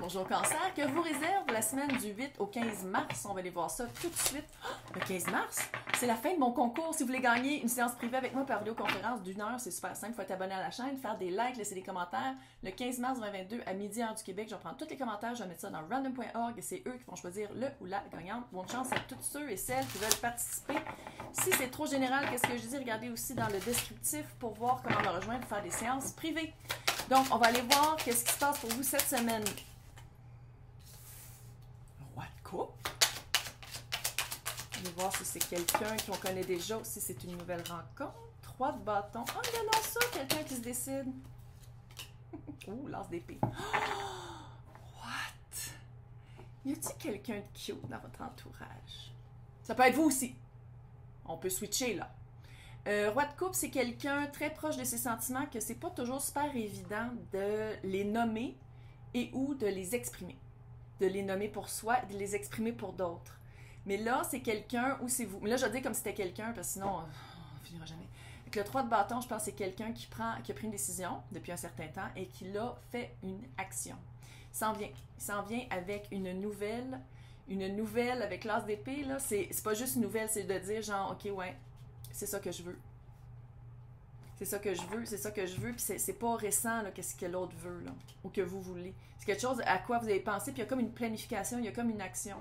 bonjour Cancer, que vous réserve la semaine du 8 au 15 mars. On va aller voir ça tout de suite. Le 15 mars, c'est la fin de mon concours. Si vous voulez gagner une séance privée avec moi par vidéoconférence d'une heure, c'est super simple. Il faut être abonné à la chaîne, faire des likes, laisser des commentaires. Le 15 mars 2022 à midi heure du Québec, je vais prendre tous les commentaires, je vais mettre ça dans random.org et c'est eux qui vont choisir le ou la gagnante. Bonne chance à tous ceux et celles qui veulent participer. Si c'est trop général, qu'est-ce que je dis? Regardez aussi dans le descriptif pour voir comment me rejoindre pour faire des séances privées. Donc, on va aller voir qu'est-ce qui se passe pour vous cette semaine. Roi de coupe. On va voir si c'est quelqu'un qu'on connaît déjà ou si c'est une nouvelle rencontre. 3 de bâton. Oh, il annonce ça, quelqu'un qui se décide. Ouh, l'as d'épée. What? Y a-t-il quelqu'un de cute dans votre entourage? Ça peut être vous aussi. On peut switcher, là. Roi de coupe, c'est quelqu'un très proche de ses sentiments que c'est pas toujours super évident de les nommer et ou de les exprimer. De les nommer pour soi et de les exprimer pour d'autres. Mais là, c'est quelqu'un ou c'est vous. Mais là, je vais dire comme si c'était quelqu'un parce que sinon, on finira jamais. Avec le 3 de bâton, je pense que c'est quelqu'un qui a pris une décision depuis un certain temps et qui l'a fait une action. Il s'en vient avec une nouvelle avec l'as d'épée, là. C'est pas juste une nouvelle, c'est de dire genre, ok, ouais. C'est ça que je veux. C'est ça que je veux, c'est ça que je veux, puis c'est pas récent, là, qu'est-ce que l'autre veut, là, ou que vous voulez. C'est quelque chose à quoi vous avez pensé, puis il y a comme une planification, il y a comme une action.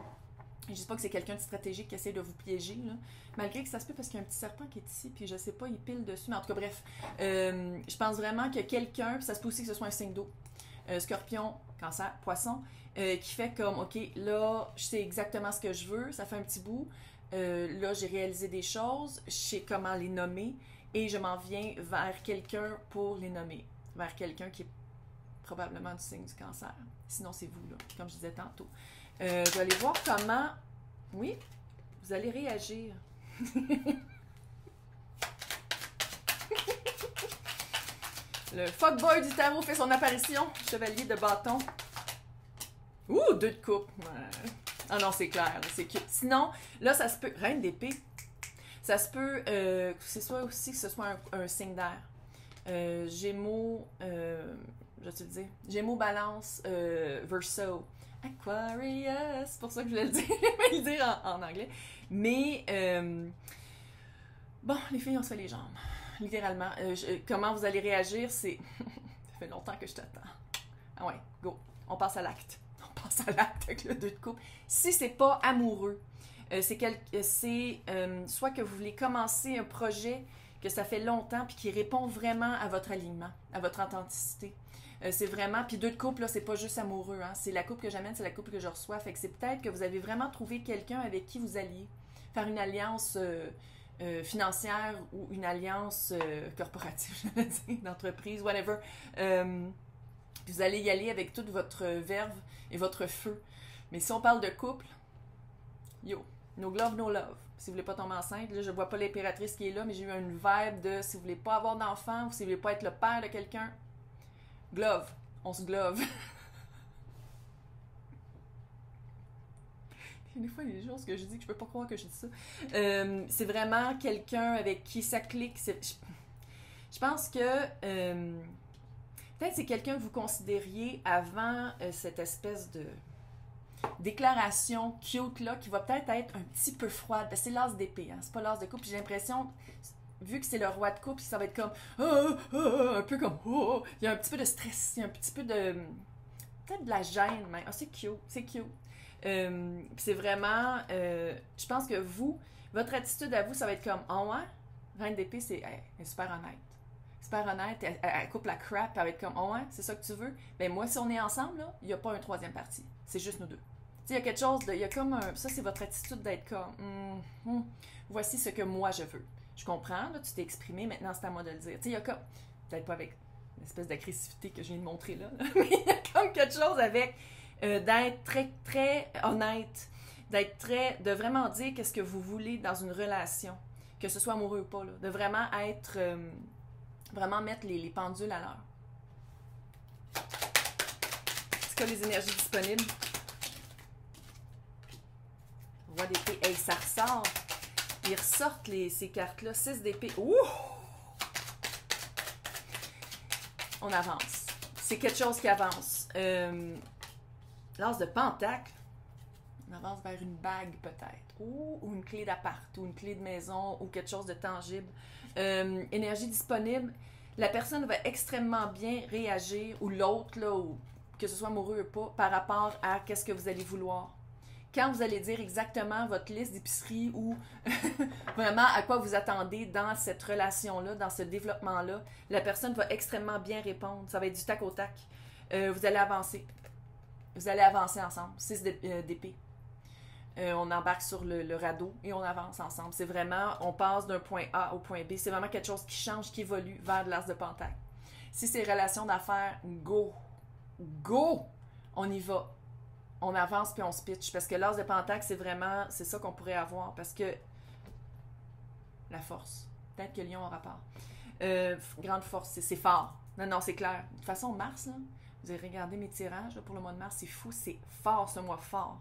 Et je dis pas que c'est quelqu'un de stratégique qui essaie de vous piéger, là, malgré que ça se peut parce qu'il y a un petit serpent qui est ici, puis je sais pas, il pile dessus, mais en tout cas, bref. Je pense vraiment que quelqu'un, puis ça se peut aussi que ce soit un signe d'eau, scorpion, cancer, poisson, qui fait comme, ok, là, je sais exactement ce que je veux, ça fait un petit bout. Là, j'ai réalisé des choses, je sais comment les nommer et je m'en viens vers quelqu'un pour les nommer. Vers quelqu'un qui est probablement du signe du cancer. Sinon, c'est vous, là, comme je disais tantôt. Je vais aller voir comment... Oui, vous allez réagir. Le fuckboy du tarot fait son apparition. Chevalier de bâton. Ouh, 2 de coupe. Ouais. Ah non, c'est clair, c'est cute. Sinon, là, ça se peut... Reine d'épée. Ça se peut c'est soit aussi que ce soit un signe d'air. Gémeaux... je vais te le dire. Gémeaux, balance, Verseau. Aquarius. C'est pour ça que je voulais le dire. Je vais le dire en anglais. Mais... bon, les filles, on se fait les jambes. Littéralement. Comment vous allez réagir, c'est... Ça fait longtemps que je t'attends. Ah ouais, go. On passe à l'acte. On passe à l'acte avec le 2 de coupe. Si c'est pas amoureux, c'est soit que vous voulez commencer un projet que ça fait longtemps puis qui répond vraiment à votre alignement, à votre authenticité. C'est vraiment, puis 2 de coupe, là, c'est pas juste amoureux, hein, c'est la coupe que j'amène, c'est la coupe que je reçois. Fait que c'est peut-être que vous avez vraiment trouvé quelqu'un avec qui vous alliez faire une alliance financière ou une alliance corporative, je veux dire, d'entreprise, whatever. Vous allez y aller avec toute votre verve et votre feu. Mais si on parle de couple, yo, no glove, no love. Si vous voulez pas tomber enceinte, là, je vois pas l'impératrice qui est là, mais j'ai eu une vibe de si vous voulez pas avoir d'enfant ou si vous voulez pas être le père de quelqu'un, glove, on se glove. Des fois, il y a des choses que je dis que je peux pas croire que je dis ça. C'est vraiment quelqu'un avec qui ça clique. Je pense que... peut-être c'est quelqu'un que vous considériez avant cette espèce de déclaration cute là qui va peut-être être un petit peu froide. Parce que c'est l'as d'épée, hein? C'est pas l'as de coupe. J'ai l'impression, vu que c'est le roi de coupe, ça va être comme un peu comme il y a un petit peu de stress, il y a un petit peu de peut-être de la gêne même. Ah, c'est cute, c'est cute. C'est vraiment, je pense que vous, votre attitude à vous, ça va être comme ouais, reine d'épée, c'est elle est super honnête. Super honnête, elle coupe la crap, elle va être comme, oh ouais, c'est ça que tu veux? Ben moi, si on est ensemble, là, il n'y a pas un troisième parti. C'est juste nous deux. Tu sais, il y a quelque chose, il y a comme un, ça c'est votre attitude d'être comme, voici ce que moi je veux. Je comprends, là, tu t'es exprimé, maintenant c'est à moi de le dire. Tu sais, il y a comme, peut-être pas avec l'espèce d'agressivité que je viens de montrer là, mais il y a comme quelque chose avec d'être très, très honnête, de vraiment dire qu'est-ce que vous voulez dans une relation, que ce soit amoureux ou pas, là, de vraiment être... vraiment mettre les pendules à l'heure. C'est quoi les énergies disponibles? Roi d'épée. Hey, ça ressort. Ils ressortent ces cartes-là. 6 d'épée. Ouh! On avance. C'est quelque chose qui avance. L'as de pentacle, on avance vers une bague peut-être, ou une clé d'appart, ou une clé de maison, ou quelque chose de tangible. Énergie disponible, la personne va extrêmement bien réagir, ou l'autre, là, ou que ce soit amoureux ou pas, par rapport à qu'est-ce que vous allez vouloir. Quand vous allez dire exactement votre liste d'épicerie ou vraiment à quoi vous attendez dans cette relation-là, dans ce développement-là, la personne va extrêmement bien répondre. Ça va être du tac au tac. Vous allez avancer. Vous allez avancer ensemble. 6 d'épée. On embarque sur le radeau et on avance ensemble. C'est vraiment, on passe d'un point A au point B. C'est vraiment quelque chose qui change, qui évolue vers de l'as de pentacle. Si c'est relation d'affaires, go! Go! On y va. On avance puis on se pitch. Parce que l'as de pentacle, c'est vraiment, c'est ça qu'on pourrait avoir. Parce que la force. Peut-être que Lion aura part. Grande force, c'est fort. Non, c'est clair. De toute façon, Mars, là, vous avez regardé mes tirages là, pour le mois de mars, c'est fou, c'est fort ce mois, fort.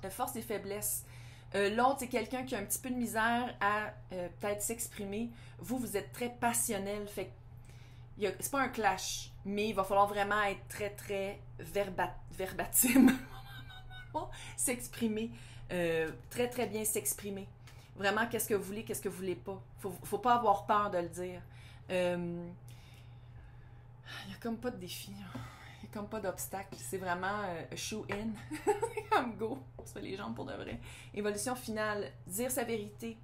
Force et faiblesse. L'autre, c'est quelqu'un qui a un petit peu de misère à peut-être s'exprimer. Vous êtes très passionnel, fait que c'est pas un clash, mais il va falloir vraiment être très, très verbatim. S'exprimer. Très, très bien s'exprimer. Vraiment, qu'est-ce que vous voulez, qu'est-ce que vous voulez pas. Faut pas avoir peur de le dire. Il n'y a comme pas de défi. Il n'y a comme pas d'obstacle. C'est vraiment show in. Comme go. On se fait les jambes pour de vrai. Évolution finale. Dire sa vérité.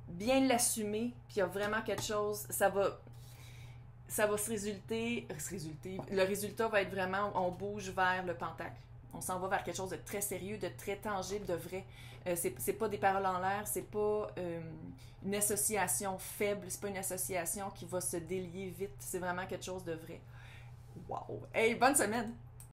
Bien l'assumer. Puis il y a vraiment quelque chose. Ça va se résulter. Le résultat va être vraiment, on bouge vers le pentacle. On s'en va vers quelque chose de très sérieux, de très tangible, de vrai. C'est pas des paroles en l'air, c'est pas une association faible, c'est pas une association qui va se délier vite. C'est vraiment quelque chose de vrai. Wow! Hey, bonne semaine!